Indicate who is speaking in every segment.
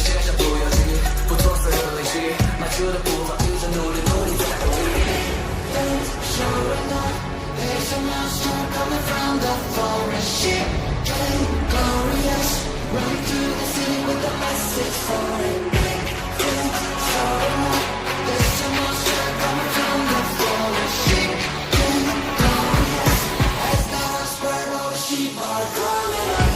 Speaker 1: 些事不要急，不做死人练习，迈出的步伐一直努力再努力。Don't surrender, there's a monster coming from the forest. Shit, getting glorious, running through the city with the message for it. Don't surrender, there's a monster coming from the forest. Shit, getting glorious, as the hearts spread all the sheep are coming up.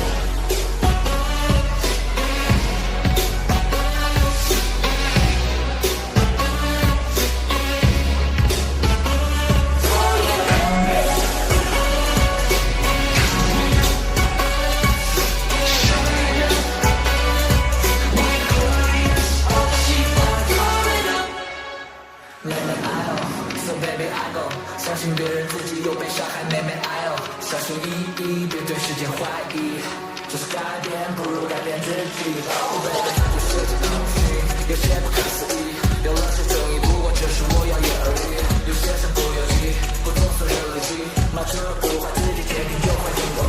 Speaker 1: Baby I go， 相信别人自己又被伤害，妹妹 I O， 小心翼翼，别对世界怀疑，就是改变不如改变自己。Oh baby， 对世界空虚，有些不可思议，有了些正义，不过只是我耀眼而已。有些事不要急，不做损人利己，迈出步伐自己坚定就会赢过。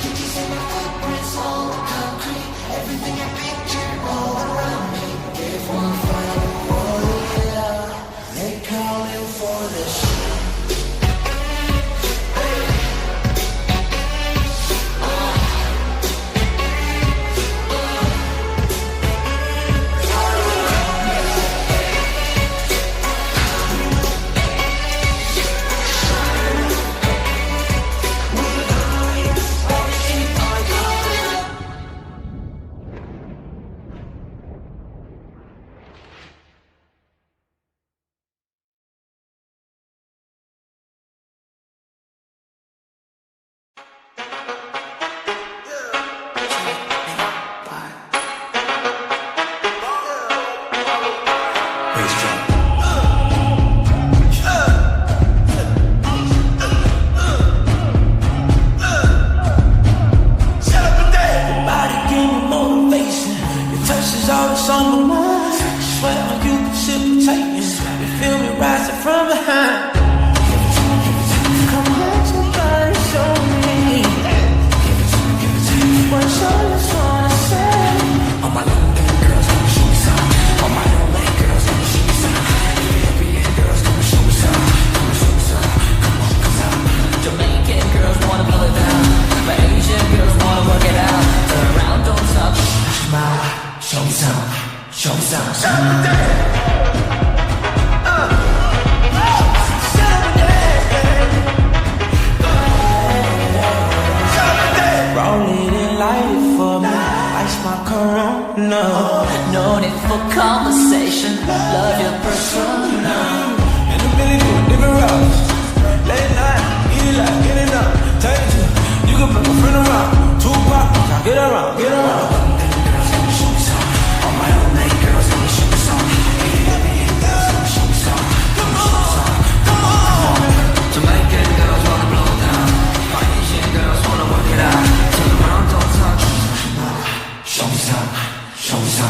Speaker 1: You can see my footprints on the concrete, everything I picture all around me. If one final warrior, they calling for this. No need for conversation, love your persona.
Speaker 2: And I'm really doing different routes. Late night, eat it like, get it up. Tell you to, you can bring a friend around. Tupac, now get around, get around.
Speaker 1: Girls, let me show me some. All my own late girls, let me show me some. European girls, let me show me some. Come on, come on. Jamaican girls wanna blow down. Asian girls wanna work it out. Turn around, don't touch. Show me some. Show me some.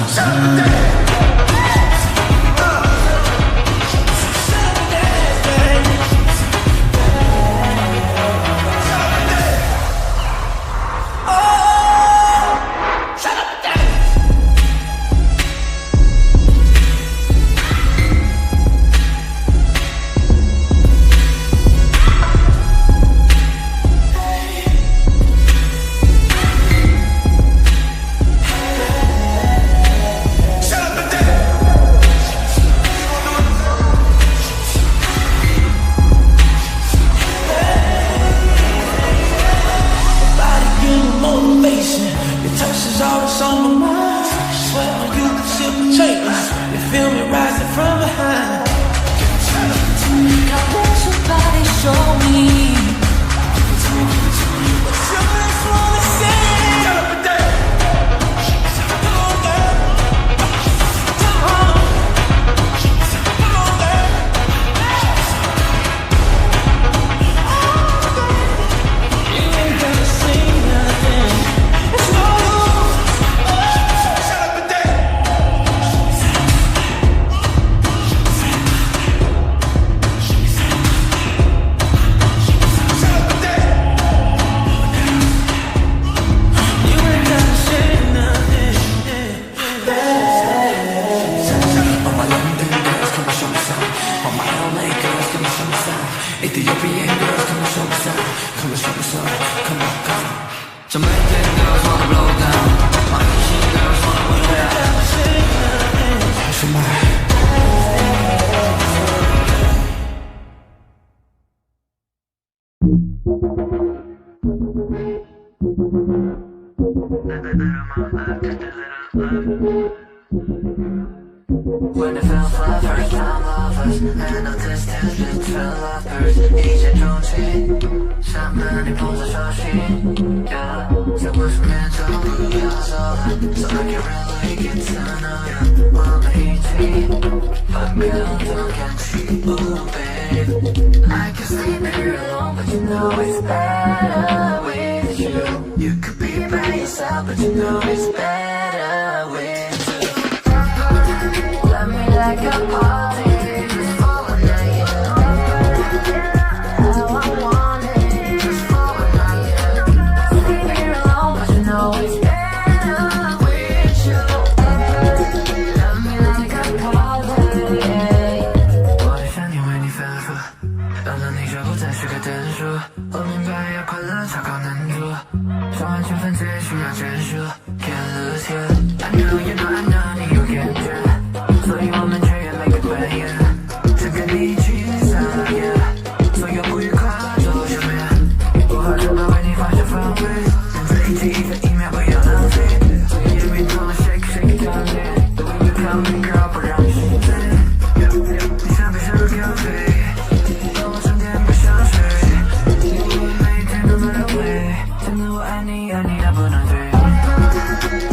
Speaker 1: girls wanna blow down. My Haitian girls wanna put it down.
Speaker 2: 还是买。
Speaker 1: When it feels like first time lovers, and no distance between lovers. 一见钟情，想和你碰上手心。Yeah， 在我身边就不要走了 ，So I can really get to know you。我们一起分更多感情。Ooh babe, I can sleep here alone, but you know it's better with you. You could be by yourself, but you know it's better with you. Love me like a party, just for one night. How I want it, just for one night. Sleep here alone, but you know it's better with you. Love me like a party. 我的想念为你分付，等到你说不再是个等数。我明白要快乐超高难度，想完全分最需要战术。Can't lose you, I know you know I know 你有感觉。所以我们却越没个关系，只跟你一起散夜，所有不愉快都消灭。我好想把为你放下防卫，跟着一起一分一秒不要浪费。眼迷通了 shake shake 张脸，The way you come me girl 不让你心醉。你想不想入咖啡？等我整天不想睡，我每天都在为，真的我爱你爱你到不能退。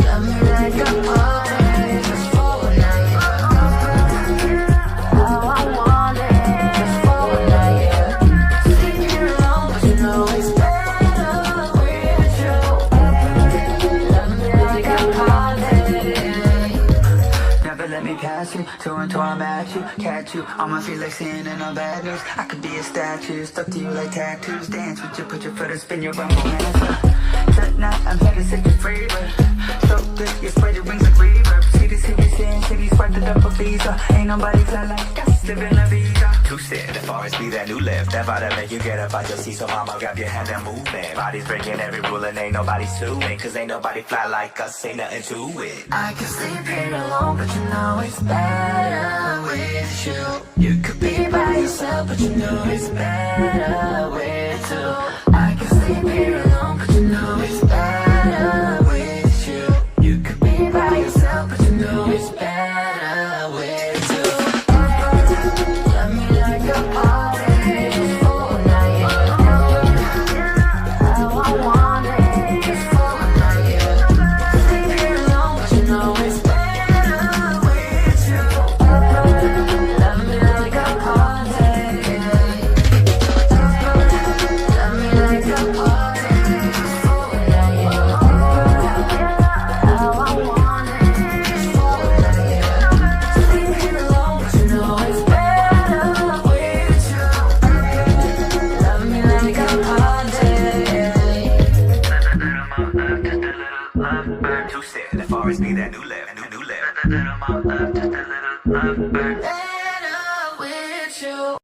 Speaker 1: Love me like a party, just for one night. How I want it, just for one night. Sleep here alone, but you know it's better with you. Love me like a party. Never let me pass you, two and two I'm at you, catch you on my feet like sin and all bad news. I could be a statue, stuck to you like tattoos. Dance with you, put your foot and spin your bum hands. Tonight I'm here to set you free, but so good, you spread your wings like reverb. Cities sparked it up a visa. Ain't nobody fly like us, living la vida.
Speaker 3: Two-step, the forest be that new lift. Never to make you get up out your seat, so mama grab your hand and move it. Body's breaking every rule and ain't nobody suing, cause ain't nobody fly like us, ain't nothing to it.
Speaker 1: I can sleep here alone, but you know it's better with you. You could be by yourself, but you know it's better with you. I can sleep here alone, but you know it's better with you. You could be by yourself, but you know it's better with you. Love me like a party, just for one night. How I want it, just for one night. Sleep here alone, but you know it's better with you. Love me like a party. Love me like a party, just for one night. How I want it, just for one night. Sleep here alone, but you know it's better with you. Love me like a party.
Speaker 3: Two-step, the forest be that new lift, new lift.
Speaker 1: Better with you.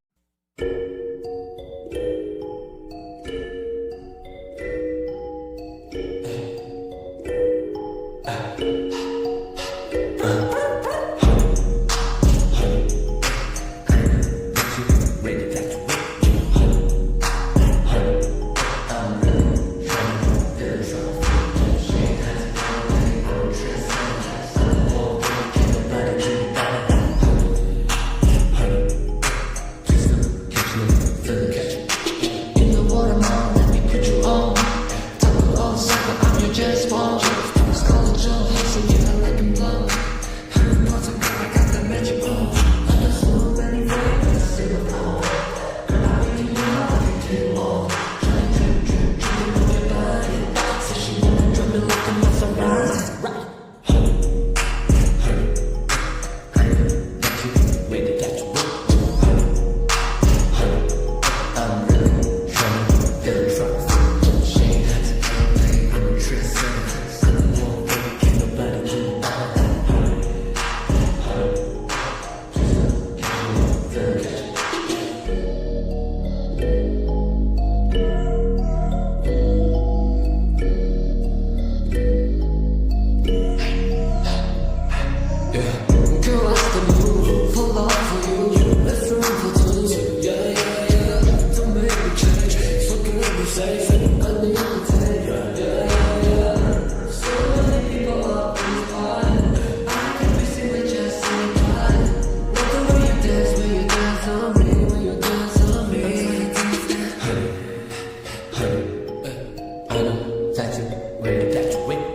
Speaker 1: Wait,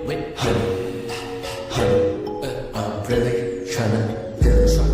Speaker 1: wait, honey, honey, I'm really tryna feel this right.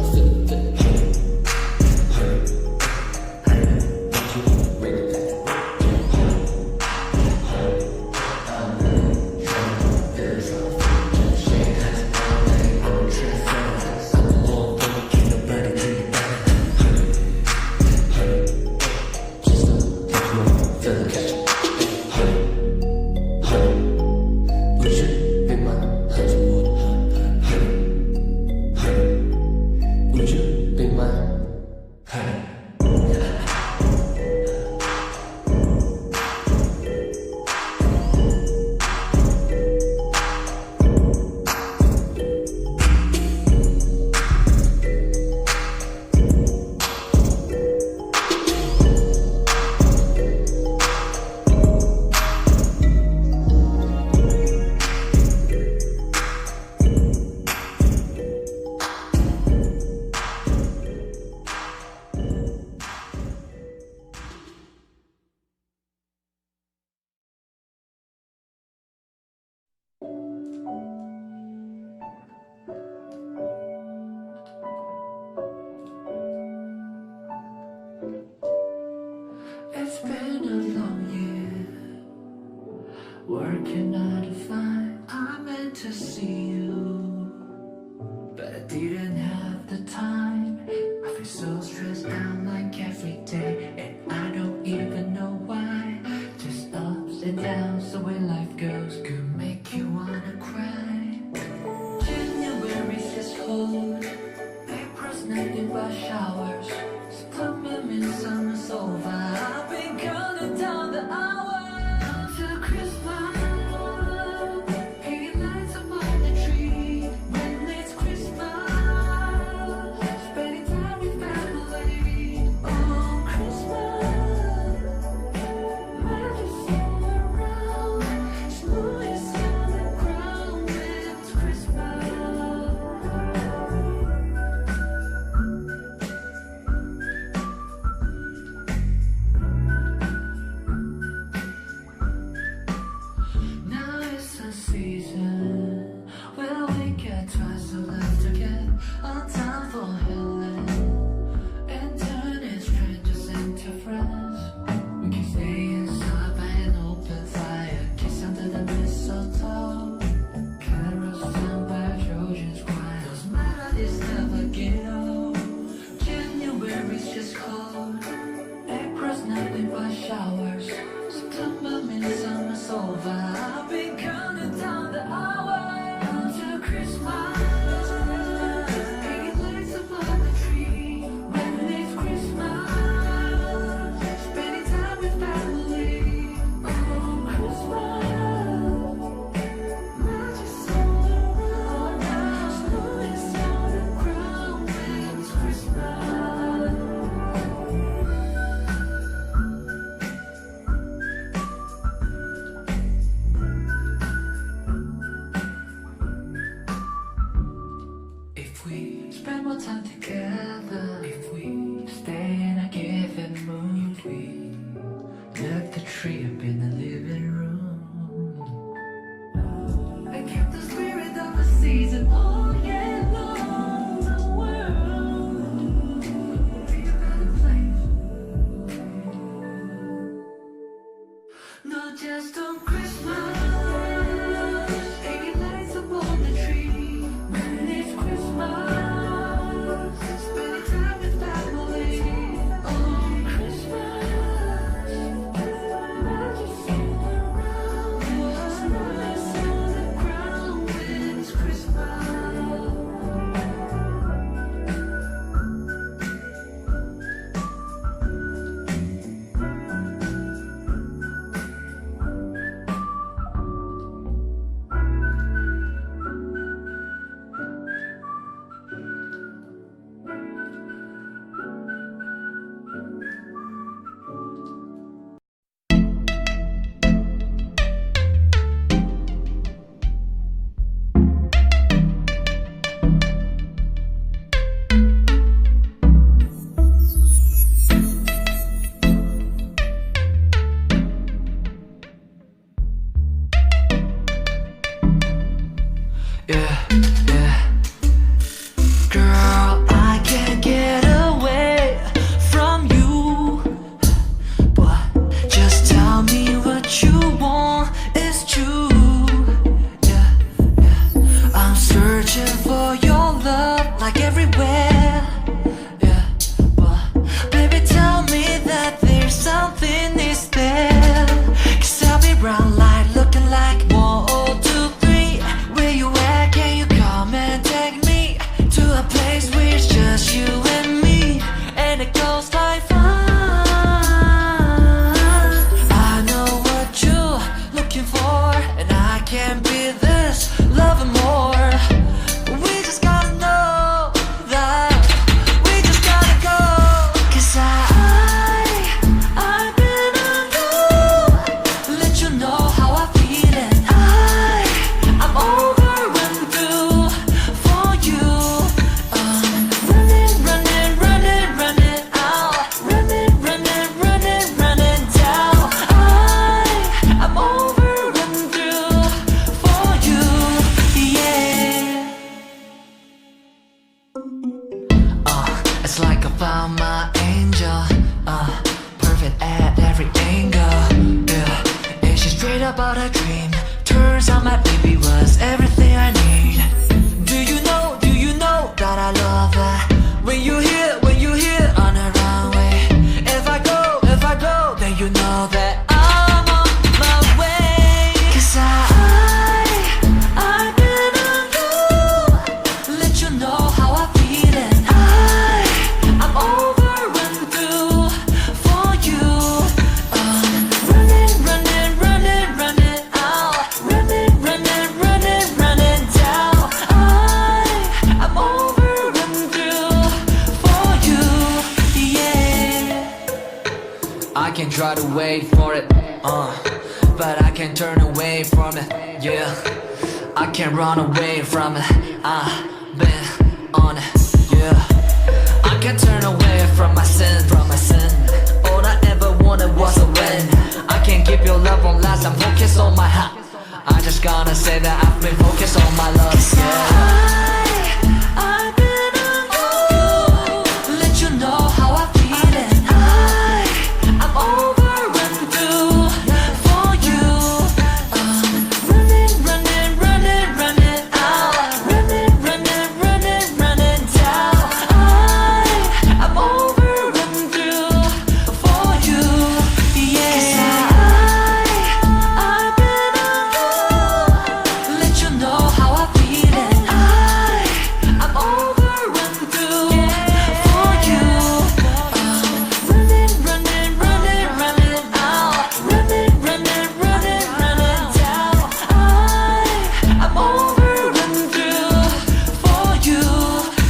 Speaker 4: It's been a long year, working 9 to 5. I meant to see you, but I didn't have the time. I feel so stressed out like every day, and I don't even know why. Just ups and downs, the way life goes could make you wanna cry. January's just cold, April's nothing but showers. September means summer's over. I've been counting down the hours till Christmas. Hanging lights up on the tree when it's Christmas. Spending time with family on Christmas. Magic's all around, snow is on the ground when it's Christmas. Now it's the season where we get twice the love to get on time for healing and turning strangers into friends. We can stay inside by an open fire, kiss under the mistletoe, carols sung by Trojan's choir. Those melodies never get old. January's just cold, April's nothing but showers. September means summer's over. I've been counting down the hours until Christmas. Hanging lights up on the tree when it's Christmas. Spending time with family on Christmas. Magic's all around, snow is on the ground when it's Christmas. If we spend more time together, if we stay in a given mood, we deck the tree up in the living room and keep the spirit of the season all year long. The world will be a better place, not just on Christmas. Hanging lights up on the tree when it's Christmas. Spending time with family on Christmas. Magic's all around, snow is on the ground when it's Christmas. yeah, yeah. Girl, I can't get away from you, but just tell me what you want is true. Yeah, yeah. I'm searching for your love like everywhere. Yeah, but baby, tell me that there's something is there. 'Cause I'll be round light looking like 1, 2, 3. Where you at? Can you come and take me to a place where it's just you and me? And it goes like I know what you're looking for, and I can't be this loving more. We just gotta know that we just gotta go. 'Cause I've been on you, let you know how I feel, and I'm over and through for you. Running, running, running, running out, running, running, running, running down. I'm over and through for you, yeah. It's like I found my angel, perfect at every angle, yeah. And she's straight up out a dream. Turns out my baby was everything I need. Do you know that I love that? When you hear on the runway. If I go, then you know that I'm on my way. 'Cause I've been on you, let you know how I feel, and I'm over and through for you. Running, running, running, running out, running, running, running, running down. I'm over and through for you, yeah. I can try to wait for it, but I can't turn away from it, yeah. I can't run away from it, I've been on it, yeah. I can't turn away from my sin, All I ever wanted was a win. I can't keep your love on last, I'm focused on my heart. I just gotta say that I've been focused on my love, yeah. I've been on you, let you know how I feel, and I'm over and through for you. Running, running, running, running out, running, running, running, running down. I'm over and through for you, yeah. I've been on you, let you know how I feel, and I'm over and through for you. Running, running, running, running out, running, running, running, running down. I'm over and through for you,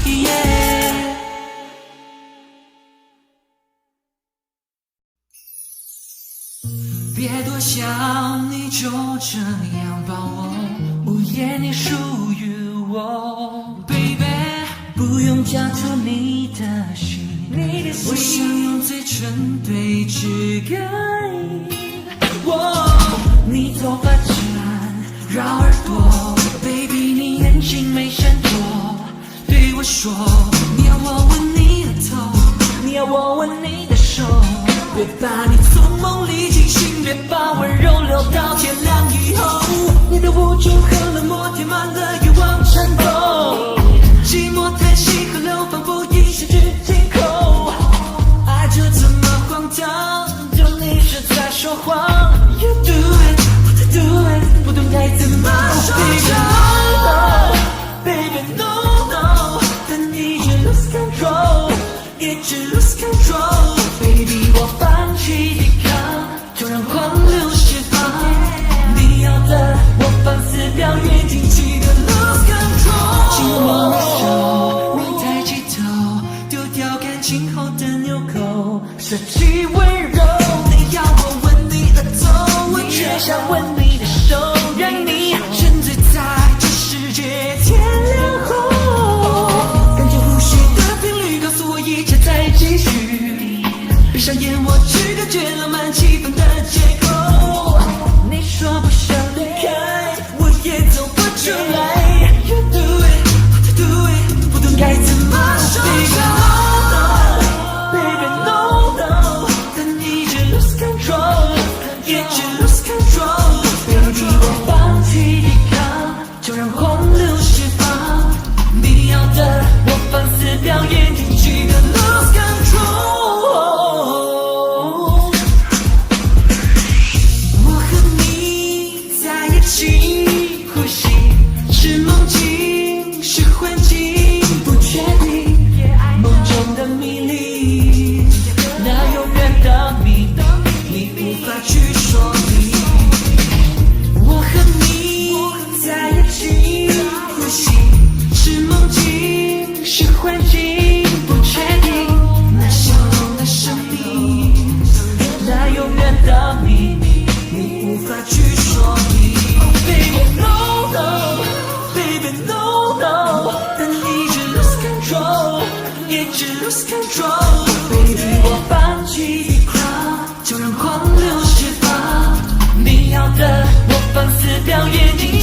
Speaker 4: yeah. 别多想，你就这样把我，无言你属于我 ，baby， 不用交出你的心，我想用嘴唇对指感。你头发缠绕耳朵 ，baby， 你眼睛没闪躲，对我说，你要我吻你的头，你要我吻你的手。别把你从梦里惊醒，别把温柔留到天亮以后。你的无助和冷漠填满了欲望颤抖，寂寞叹息河流仿佛已失去尽头。爱就这么荒唐，就你是在说谎。You do it， 我在 do it， 不懂该怎么说。Baby no no， 但你一直 lose control， 一直 lose control。Baby， 我放弃抵抗，就让狂流释放。你要的，我放肆表演，尽情的 lose control。紧握我手，你抬起头，丢掉感情后的纽扣，舍弃温柔。你要我吻你的头，我却想吻你的手，让你沉醉在这世界天亮后。感觉呼吸的频率告诉我一切在继续。闭上眼，我只感觉浪漫气氛的借口。你说不想离开，我也走不出来。是 lose control。Baby， 我放弃 crowd， 就让狂流释放。你要的，我放肆表演。你